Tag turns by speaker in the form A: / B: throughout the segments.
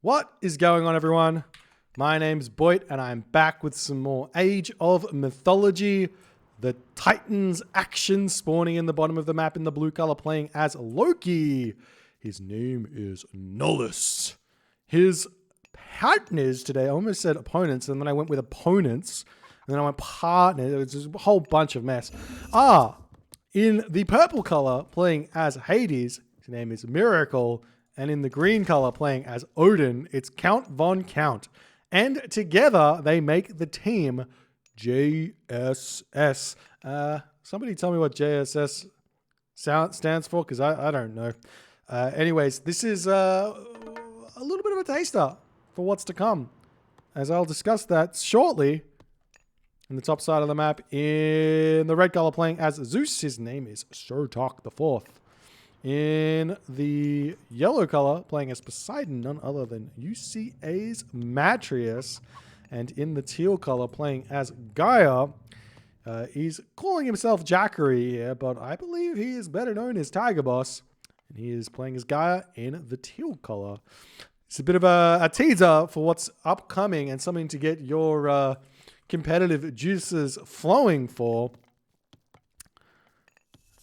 A: What is going on, everyone? My name's Boit, and I'm back with some more Age of Mythology. The Titans action spawning in the bottom of the map in the blue color, playing as Loki. His name is Nullus. His partners today, I almost said opponents, and then I went with opponents, and then I went partner. It was just a whole bunch of mess. In the purple color, playing as Hades, his name is Miracle. And in the green color, playing as Odin, it's Count Von Count. And together, they make the team JSS. Somebody tell me what JSS stands for, because I don't know. Anyways, this is a little bit of a taster for what's to come, as I'll discuss that shortly. In the top side of the map, in the red color, playing as Zeus, his name is Surtok the Fourth. In the yellow color, playing as Poseidon, none other than UCA's Matreiuss. And in the teal color, playing as Gaia, he's calling himself Jackery here, but I believe he is better known as Tiger Boss. And he is playing as Gaia in the teal color. It's a bit of a teaser for what's upcoming and something to get your competitive juices flowing for.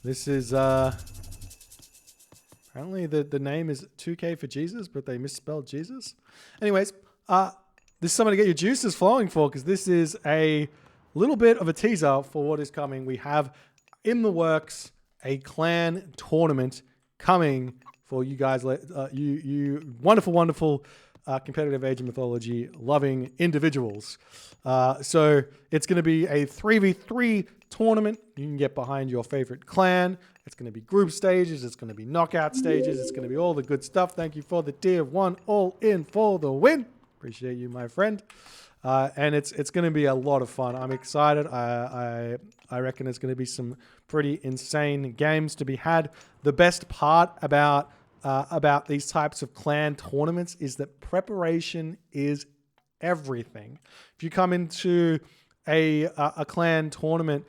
A: This is... apparently the name is 2K for Jesus, but they misspelled Jesus. Anyways, this is something to get your juices flowing for, because this is a little bit of a teaser for what is coming. We have in the works a clan tournament coming for you guys, you wonderful, wonderful competitive Age of Mythology loving individuals. So it's going to be a 3v3 tournament. You can get behind your favorite clan. It's going to be group stages. It's going to be knockout stages. It's going to be all the good stuff. Thank you for the tier 1 all in for the win. Appreciate you, my friend. And it's going to be a lot of fun. I'm excited. I reckon there's going to be some pretty insane games to be had. The best part about these types of clan tournaments is that preparation is everything. If you come into a clan tournament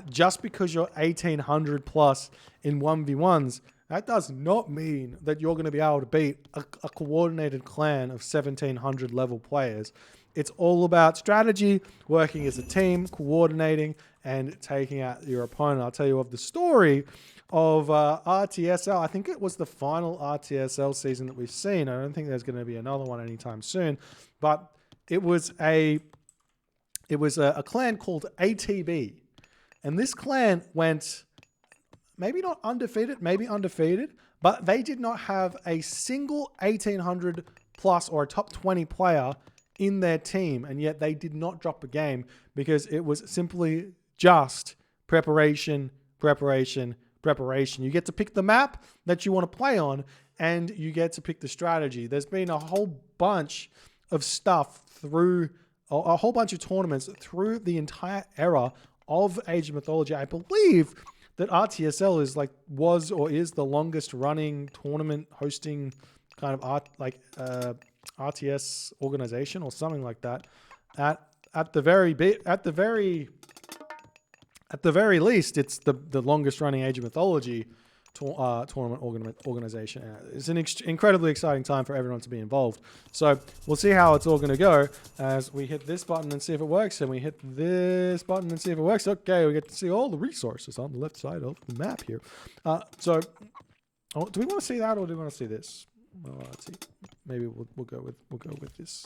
A: just because you're 1800 plus in 1v1s, that does not mean that you're going to be able to beat a coordinated clan of 1700 level players. It's all about strategy, working as a team, coordinating, and taking out your opponent. I'll tell you of the story of RTSL. I think it was the final RTSL season that we've seen. I don't think there's going to be another one anytime soon, but it was a clan called ATB. And this clan went maybe not undefeated, maybe undefeated, but they did not have a single 1800 plus or a top 20 player in their team. And yet they did not drop a game because it was simply just preparation, preparation, preparation. You get to pick the map that you want to play on, and you get to pick the strategy. There's been a whole bunch of stuff through a whole bunch of tournaments through the entire era of Age of Mythology. I believe that RTSL was or is the longest running tournament hosting kind of RTS organization or something like that. At the very least, it's the longest running Age of Mythology tournament organization. It's an incredibly exciting time for everyone to be involved. So we'll see how it's all going to go as we hit this button and see if it works, and we hit this button and see if it works. Okay, we get to see all the resources on the left side of the map here. Do we want to see that, or do we want to see this? Well, let's see. Maybe we'll go with this.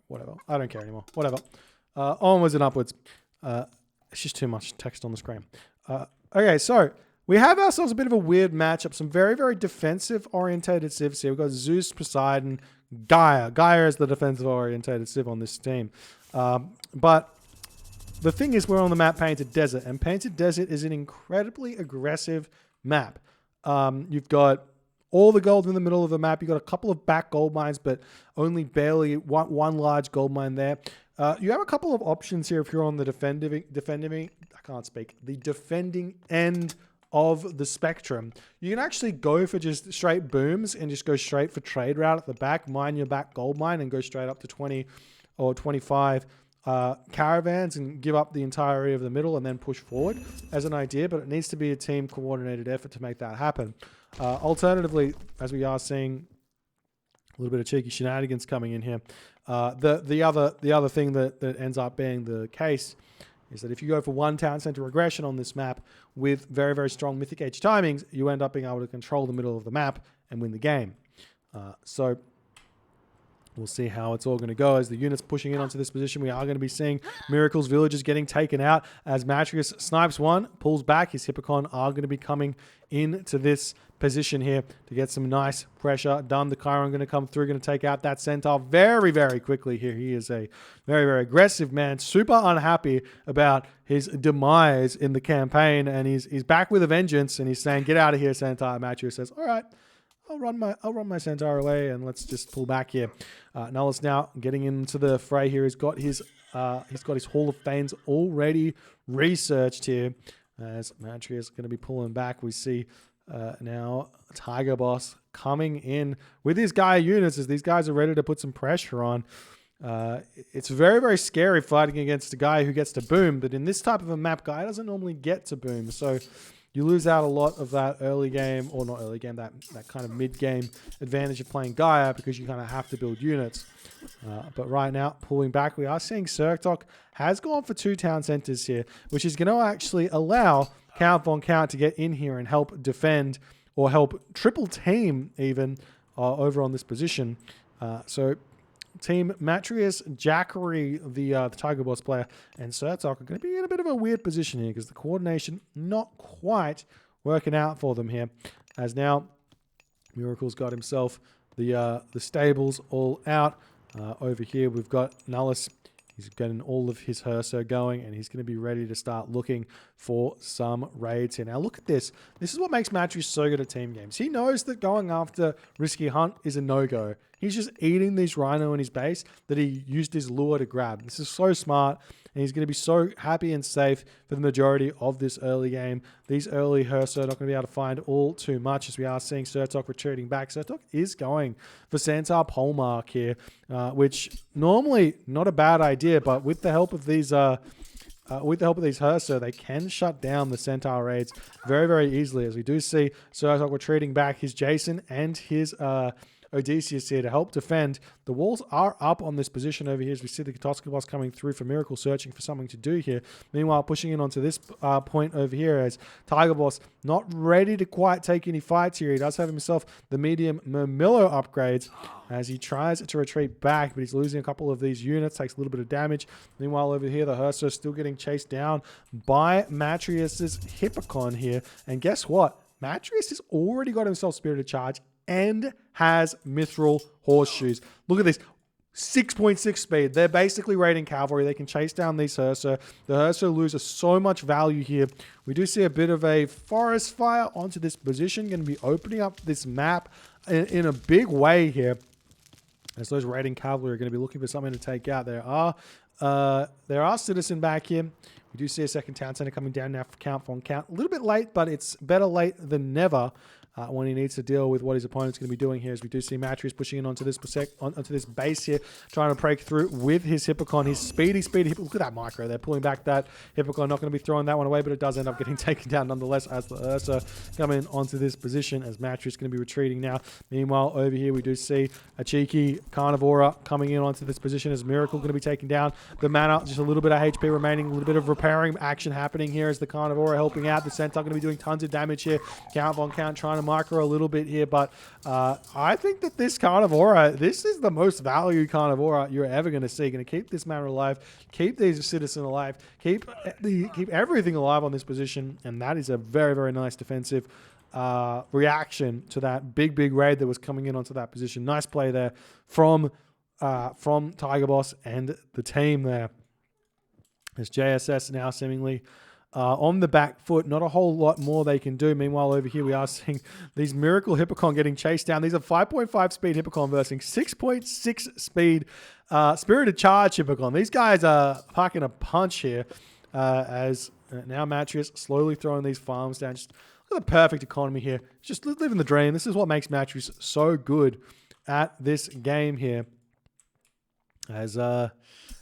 A: Whatever. I don't care anymore. Whatever. Onwards and upwards. It's just too much text on the screen. Okay, so we have ourselves a bit of a weird matchup. Some very, very defensive-orientated civs here. We've got Zeus, Poseidon, Gaia. Gaia is the defensive-orientated civ on this team. But the thing is, we're on the map Painted Desert, and Painted Desert is an incredibly aggressive map. You've got all the gold in the middle of the map. You've got a couple of back gold mines, but only barely one large gold mine there. You have a couple of options here if you're on the defending end of the spectrum. You can actually go for just straight booms and just go straight for trade route at the back, mine your back gold mine, and go straight up to 20 or 25 caravans and give up the entire area of the middle and then push forward as an idea, but it needs to be a team coordinated effort to make that happen. Alternatively, as we are seeing A little bit of cheeky shenanigans coming in here. The other thing that ends up being the case is that if you go for one town center regression on this map with very, very strong Mythic Age timings, you end up being able to control the middle of the map and win the game. So we'll see how it's all going to go as the units pushing in onto this position. We are going to be seeing Miracle's villages getting taken out as Matreiuss snipes one, pulls back. His Hippocon are going to be coming into this position here to get some nice pressure done. The Chiron going to come through, going to take out that Centaur very, very quickly here. He is a very, very aggressive man, super unhappy about his demise in the campaign, and he's back with a vengeance, and he's saying, "Get out of here, Centaur." Matreiuss says, "All right, I'll run my Centaur away, and let's just pull back here." Nullus now getting into the fray here. He's got his Hall of Fames already researched here. As Matreiuss is going to be pulling back, we see now Tiger Boss coming in with his Gaia units as these guys are ready to put some pressure on. It's very, very scary fighting against a guy who gets to boom, but in this type of a map, Gaia doesn't normally get to boom, so you lose out a lot of that early game, or not early game, that kind of mid-game advantage of playing Gaia because you kind of have to build units. But right now, pulling back, we are seeing Surtok has gone for 2 town centers here, which is going to actually allow Count Von Count to get in here and help defend, or help triple team even, over on this position. So Team Matreiuss, Jackery, the Tiger Boss player, and Surtok are going to be in a bit of a weird position here because the coordination not quite working out for them here. As now, Miracle's got himself the stables all out. Over here, we've got Nullus. He's getting all of his Herso going, and he's going to be ready to start looking for some raids here. Now, look at this. This is what makes Matreiuss so good at team games. He knows that going after Risky Hunt is a no-go. He's just eating these Rhino in his base that he used his lure to grab. This is so smart, and he's going to be so happy and safe for the majority of this early game. These early Herso are not going to be able to find all too much as we are seeing Surtok retreating back. Surtok is going for Centaur Polemark here, which normally not a bad idea, but with the help of these Herso, they can shut down the Centaur raids very, very easily, as we do see Surtok retreating back. His Jason and his Odysseus here to help defend. The walls are up on this position over here as we see the Katoska boss coming through for Miracle, searching for something to do here. Meanwhile, pushing in onto this point over here as Tiger Boss not ready to quite take any fights here. He does have himself the medium Murmillo upgrades as he tries to retreat back, but he's losing a couple of these units, takes a little bit of damage. Meanwhile, over here, the Herso is still getting chased down by Matreiuss's Hippocon here. And guess what? Matreiuss has already got himself Spirited Charge and has Mithril Horseshoes. Look at this. 6.6 speed. They're basically raiding cavalry. They can chase down these Herso. The Herso loses so much value here. We do see a bit of a forest fire onto this position. Going to be opening up this map in a big way here. As those raiding cavalry are going to be looking for something to take out. There are citizen back here. We do see a second town center coming down now for Count Von Count. A little bit late, but it's better late than never. When he needs to deal with what his opponent's going to be doing here, as we do see Matreiuss pushing in onto this base here, trying to break through with his Hippocon, his speedy look at that micro there, pulling back that Hippocon, not going to be throwing that one away, but it does end up getting taken down nonetheless as the Ursa coming onto this position as Matreiuss is going to be retreating now. Meanwhile, over here we do see a cheeky Carnivora coming in onto this position as Miracle going to be taken down. The mana, just a little bit of HP remaining, a little bit of repairing action happening here as the Carnivora helping out. The Centaur going to be doing tons of damage here. Count Von Count trying to micro a little bit here, but I think that this Carnivora, this is the most valued Carnivora you're ever going to see. Going to keep this man alive, keep these citizen alive, keep everything alive on this position, and that is a very, very nice defensive reaction to that big raid that was coming in onto that position. Nice play there from Tiger Boss and the team there. As JSS now seemingly on the back foot, not a whole lot more they can do. Meanwhile, over here we are seeing these Miracle Hippocon getting chased down. These are 5.5 speed Hippocon versus 6.6 speed Spirited Charge Hippocon. These guys are packing a punch here as now Matreiuss slowly throwing these farms down. Just look at the perfect economy here. Just living the dream. This is what makes Matreiuss so good at this game here. As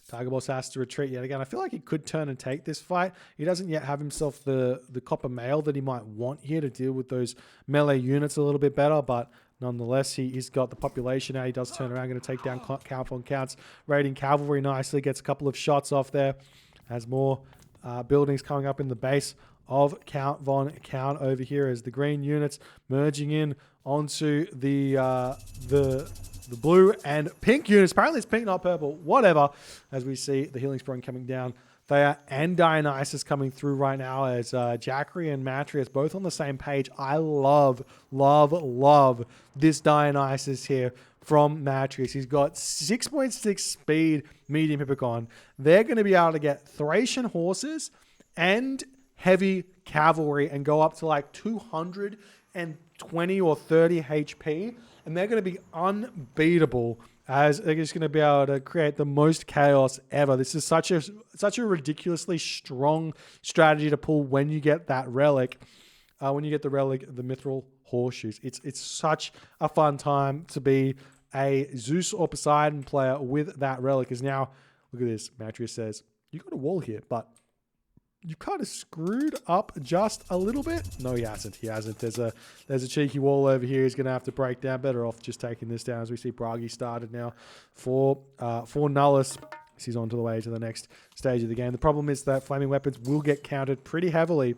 A: Tiger Boss has to retreat yet again. I feel like he could turn and take this fight. He doesn't yet have himself the copper mail that he might want here to deal with those melee units a little bit better, but Nonetheless, he's got the population now. He does turn around, going to take down Count von Counts, raiding cavalry nicely, gets a couple of shots off there. Has more buildings coming up in the base of Count von Count over here as the green units merging in onto the blue and pink units. Apparently it's pink, not purple. Whatever. As we see the Healing Sprung coming down. Thea and Dionysus coming through right now as Jackery and Matreiuss both on the same page. I love this Dionysus here from Matreiuss. He's got 6.6 speed, medium hippocon. They're going to be able to get Thracian horses and heavy cavalry and go up to like 220 or 30 HP. And they're going to be unbeatable as they're just going to be able to create the most chaos ever. This is such a ridiculously strong strategy to pull when you get that relic. When you get the relic, the Mithril Horseshoes. It's such a fun time to be a Zeus or Poseidon player with that relic. Is now, look at this. Matreiuss says, you got a wall here, but you kind of screwed up just a little bit. No, he hasn't. There's a cheeky wall over here. He's going to have to break down. Better off just taking this down as we see Bragi started now for Nullus. He's on to the way to the next stage of the game. The problem is that flaming weapons will get countered pretty heavily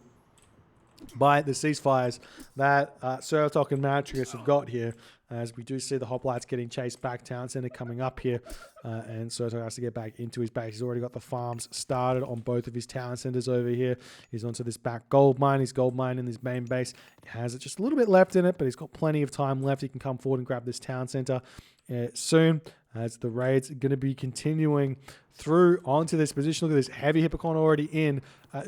A: by the ceasefires that Surtok and Matreiuss have got here, as we do see the hoplites getting chased back. Town Center coming up here, and Surtok has to get back into his base. He's already got the farms started on both of his town centers over here. He's onto this back gold mine. His gold mine in his main base has just a little bit left in it, but he's got plenty of time left. He can come forward and grab this town center soon, as the raids are going to be continuing through onto this position. Look at this heavy hippocon already in.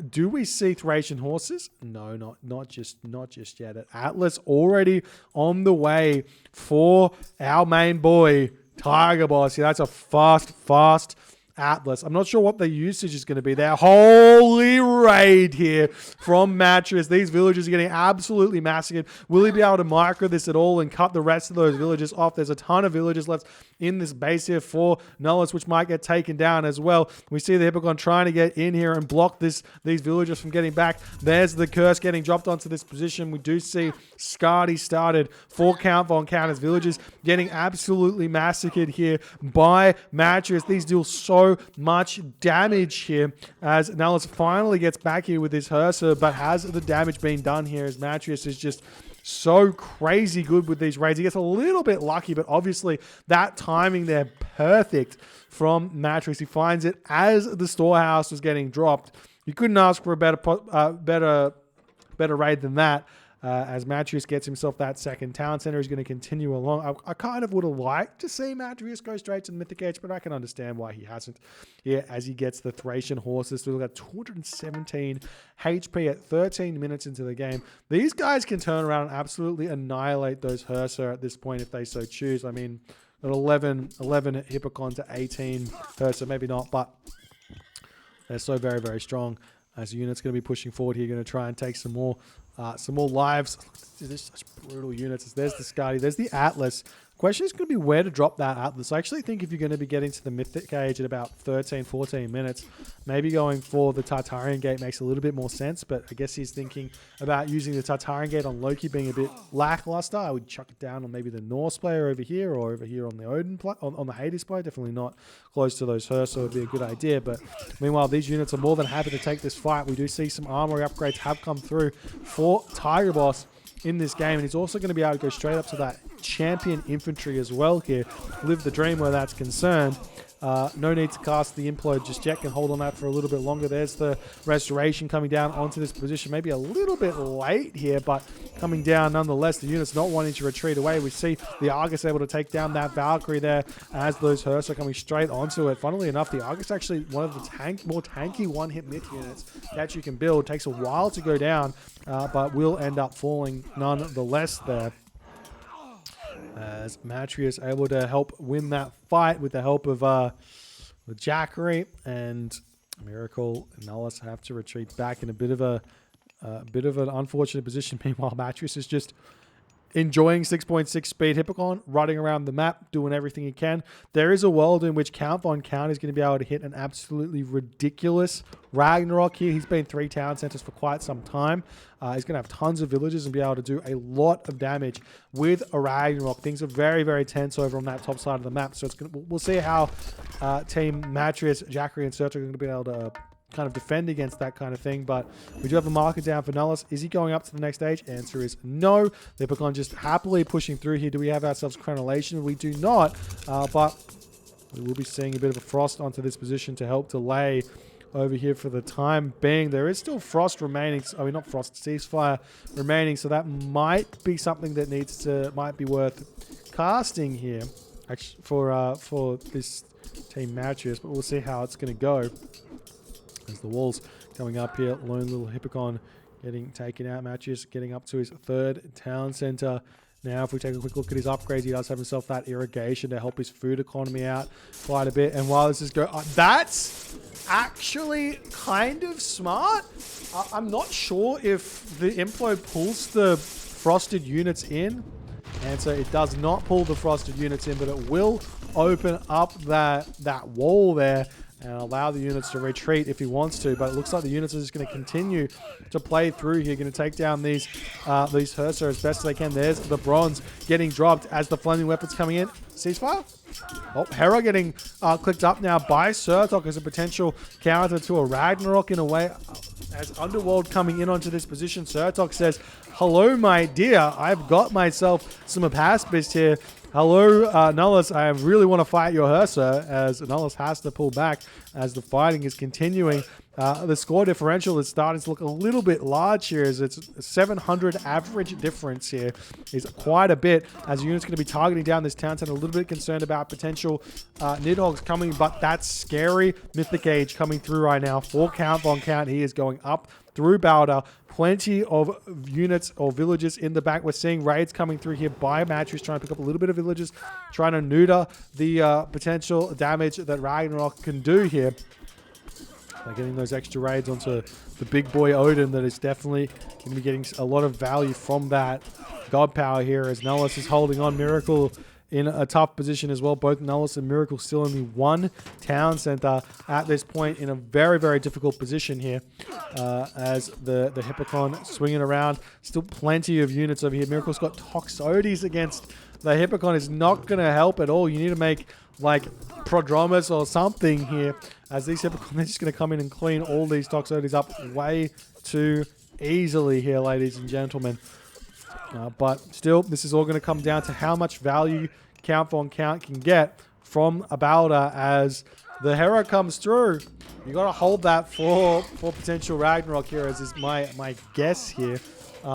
A: Do we see Thracian horses? No, not just yet. Atlas already on the way for our main boy, Tiger Boss. Yeah, that's a fast Atlas. I'm not sure what the usage is going to be there. Holy raid here from Matreiuss. These villagers are getting absolutely massacred. Will he be able to micro this at all and cut the rest of those villagers off? There's a ton of villagers left in this base here for Nullus, which might get taken down as well. We see the Hippocon trying to get in here and block these villagers from getting back. There's the curse getting dropped onto this position. We do see Scardy started for Count von Count as villagers getting absolutely massacred here by Matreiuss. These deal so much damage here as Nullus finally gets back here with his Hersa, but has the damage been done here as Matreiuss is just so crazy good with these raids. He gets a little bit lucky, but obviously that timing there, perfect from Matreiuss. He finds it as the storehouse was getting dropped. You couldn't ask for a better raid than that. As Matreiuss gets himself that second town center, he's going to continue along. I kind of would have liked to see Matreiuss go straight to the Mythic Age, but I can understand why he hasn't. Yeah, as he gets the Thracian horses, we've got 217 HP at 13 minutes into the game. These guys can turn around and absolutely annihilate those Hersa at this point if they so choose. I mean, at 11 Hippocon to 18 Hersa, maybe not, but they're so very, very strong. As the unit's going to be pushing forward here, going to try and take some more lives. There's such brutal units. There's the Scardy. There's the Atlas. Question is going to be where to drop that Atlas. I actually think if you're going to be getting to the Mythic Age at about 13, 14 minutes, maybe going for the Tartarian Gate makes a little bit more sense, but I guess he's thinking about using the Tartarian Gate on Loki being a bit lackluster. I would chuck it down on maybe the Norse player over here or over here on the Odin on the Hades player. Definitely not close to those Hers, so it would be a good idea. But meanwhile, these units are more than happy to take this fight. We do see some armory upgrades have come through for Tiger Boss in this game, and he's also going to be able to go straight up to that champion infantry as well here. Live the dream where that's concerned. No need to cast the implode just yet. Can hold on that for a little bit longer. There's the restoration coming down onto this position. Maybe a little bit late here, but coming down nonetheless. The unit's not wanting to retreat away. We see the Argus able to take down that Valkyrie there as those Hers are coming straight onto it. Funnily enough, the Argus actually one of the more tanky one-hit myth units that you can build. Takes a while to go down, but will end up falling nonetheless there. As Matreiuss able to help win that fight with the help of the Jackery and Miracle and Nullus have to retreat back in a bit of an unfortunate position. Meanwhile, Matreiuss is just enjoying 6.6 speed Hippocon, running around the map, doing everything he can. There is a world in which Count Von Count is going to be able to hit an absolutely ridiculous Ragnarok here. He's been 3 town centers for quite some time. He's going to have tons of villages and be able to do a lot of damage with a Ragnarok. Things are very, very tense over on that top side of the map. So we'll see how Team Matreiuss, Jackery, and Serta are going to be able to kind of defend against that kind of thing. But we do have a marker down for Nullus. Is he going up to the next stage? Answer is no. The Hippocon just happily pushing through here. Do we have ourselves Chronolation? We do not, but we will be seeing a bit of a frost onto this position to help delay over here for the time being. There is still frost remaining. I mean, not frost, ceasefire remaining. So that might be something that might be worth casting here actually, for this Team Matreiuss. But we'll see how it's going to go. As the walls coming up here, lone little Hippocon getting taken out. Matreiuss getting up to his 3rd town center. Now, if we take a quick look at his upgrades, he does have himself that irrigation to help his food economy out quite a bit. And while this is going, that's actually kind of smart. I'm not sure if the implode pulls the frosted units in. And so it does not pull the frosted units in, but it will open up that wall there and allow the units to retreat if he wants to. But it looks like the units are just going to continue to play through here, going to take down these Hursa as best as they can. There's the bronze getting dropped as the flaming weapons coming in. Ceasefire? Oh, Hera getting clicked up now by Surtok as a potential counter to a Ragnarok in a way. As Underworld coming in onto this position, Surtok says, hello, my dear. I've got myself some Apaspist here. Hello, Nullus. I really want to fight your Hursa, as Nullus has to pull back as the fighting is continuing. The score differential is starting to look a little bit large here, as it's 700 average difference here is quite a bit, as the unit's going to be targeting down this town center. A little bit concerned about potential Nidhogg's coming, but that's scary. Mythic Age coming through right now for Count Von Count. He is going up through Balder. Plenty of units or villages in the back. We're seeing raids coming through here by Matreiuss, trying to pick up a little bit of villages, trying to neuter the potential damage that Ragnarok can do here. By getting those extra raids onto the big boy Odin, that is definitely going to be getting a lot of value from that god power here, as Nullus is holding on. Miracle in a tough position as well. Both Nullus and Miracle still only 1 town center at this point, in a very, very difficult position here, as the Hippocon swinging around. Still plenty of units over here. Miracle's got Toxotes against the Hippocon. Is not going to help at all. You need to make like Prodromus or something here, as these Hippocon are just going to come in and clean all these Toxotes up way too easily here, ladies and gentlemen. But still, this is all going to come down to how much value Count Von Count can get from a Balder, as the Hera comes through. You got to hold that for potential Ragnarok here, as is my guess here.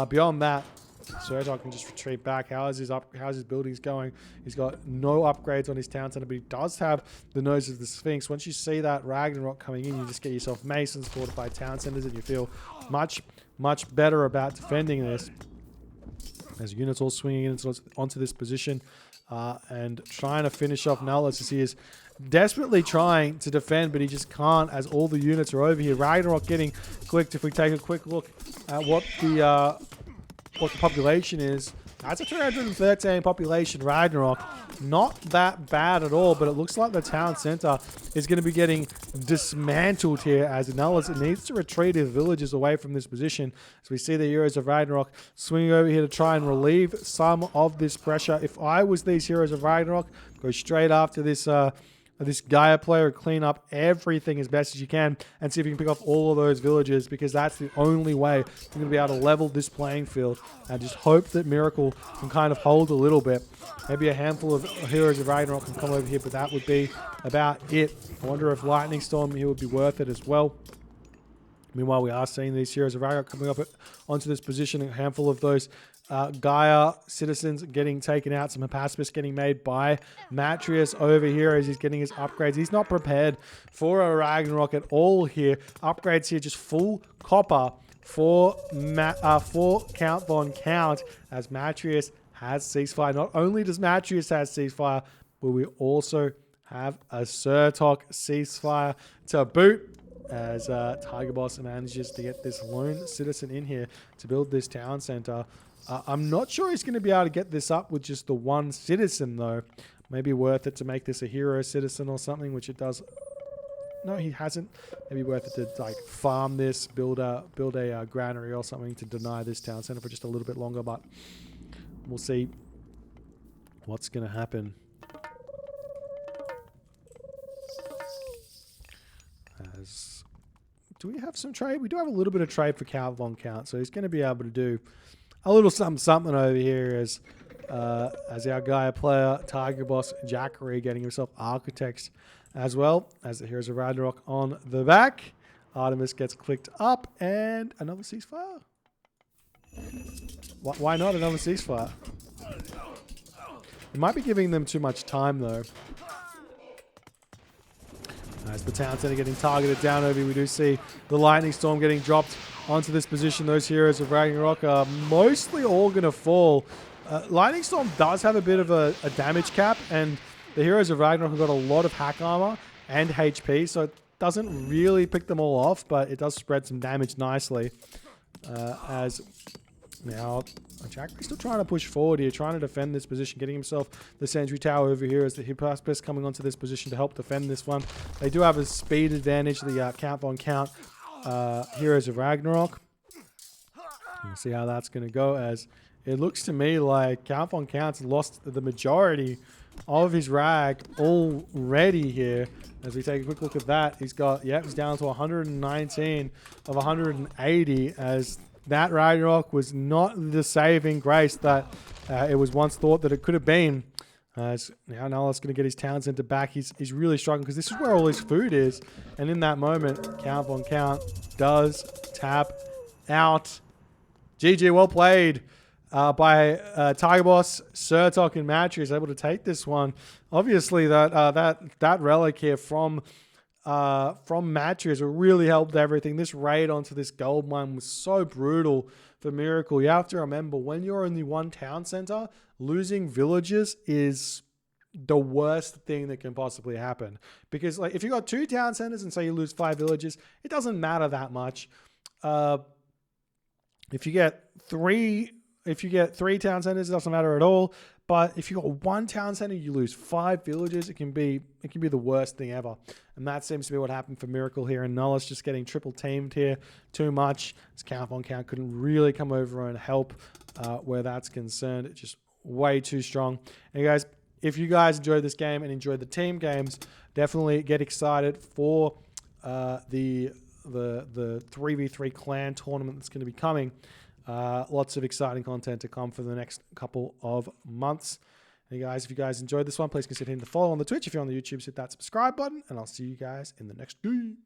A: Beyond that, Surtok can just retreat back. How's his buildings going? He's got no upgrades on his town center, but he does have the Nose of the Sphinx. Once you see that Ragnarok coming in, you just get yourself Masons, fortified town centers, and you feel much, much better about defending this. As units all swinging in onto this position and trying to finish off Nullus, as he is desperately trying to defend, but he just can't, as all the units are over here. Ragnarok getting clicked. If we take a quick look at what the population is, that's a 313 population Ragnarok. Not that bad at all, but it looks like the town center is going to be getting dismantled here, as Nullus needs to retreat his villages away from this position. So we see the Heroes of Ragnarok swinging over here to try and relieve some of this pressure. If I was these Heroes of Ragnarok, go straight after this Gaia player, clean up everything as best as you can and see if you can pick off all of those villages, because that's the only way you're going to be able to level this playing field. And just hope that Miracle can kind of hold a little bit. Maybe a handful of Heroes of Ragnarok can come over here, but that would be about it. I wonder if Lightning Storm here would be worth it as well. Meanwhile, we are seeing these Heroes of Ragnarok coming up onto this position. A handful of those Gaia citizens getting taken out. Some Apaspis getting made by Matreiuss over here as he's getting his upgrades. He's not prepared for a Ragnarok at all here. Upgrades here, just full copper for Count Von Count, as Matreiuss has ceasefire. Not only does Matreiuss have ceasefire, but we also have a Surtok ceasefire to boot. as Tiger Boss manages to get this lone citizen in here to build this town center. I'm not sure he's going to be able to get this up with just the one citizen, though. Maybe worth it to make this a hero citizen or something, which it does. No, he hasn't. Maybe worth it to like farm this, build a granary or something to deny this town center for just a little bit longer. But we'll see what's going to happen. Do we have some trade? We do have a little bit of trade for Count Von Count, so he's going to be able to do a little something over here as our guy player Tiger Boss Jackery getting himself architects as well as the Heroes of Ragnarok on the back. Artemis gets clicked up and another ceasefire. Why not another ceasefire? It might be giving them too much time though. As the town center getting targeted down over, we do see the lightning storm getting dropped onto this position. Those Heroes of Ragnarok are mostly all going to fall. Lightning storm does have a bit of a damage cap, and the Heroes of Ragnarok have got a lot of hack armor and HP, so it doesn't really pick them all off, but it does spread some damage nicely. As now, Jackery's still trying to push forward here, trying to defend this position, getting himself the Sentry Tower over here as the Hippopotamus coming onto this position to help defend this one. They do have a speed advantage, the Count Von Count Heroes of Ragnarok. We'll see how that's going to go, as it looks to me like Count Von Count's lost the majority of his rag already here. As we take a quick look at that, he's got, he's down to 119 of 180, as that Ragnarok was not the saving grace that it was once thought that it could have been. As now Nala's going to get his town center back. He's really struggling because this is where all his food is. And in that moment, Count Von Count does tap out. GG, well played by Tiger Boss, Surtok, and Matreiuss, able to take this one. Obviously, that relic here from Matreiuss really helped everything. This raid onto this gold mine was so brutal for Miracle. You have to remember, when you're in the one town center, losing villages is the worst thing that can possibly happen. Because like if you got 2 town centers and say you lose 5 villages, it doesn't matter that much. If you get 3 town centers, it doesn't matter at all. But if you got 1 town center, you lose 5 villages, it can be the worst thing ever. And that seems to be what happened for Miracle here. And Nullus just getting triple teamed here too much. As Count Von Count couldn't really come over and help where that's concerned. It's just way too strong. And guys, if you guys enjoyed this game and enjoyed the team games, definitely get excited for the 3v3 clan tournament that's going to be coming. Lots of exciting content to come for the next couple of months. Hey guys, if you guys enjoyed this one, please consider hitting the follow on the Twitch. If you're on the YouTube, hit that subscribe button, and I'll see you guys in the next game.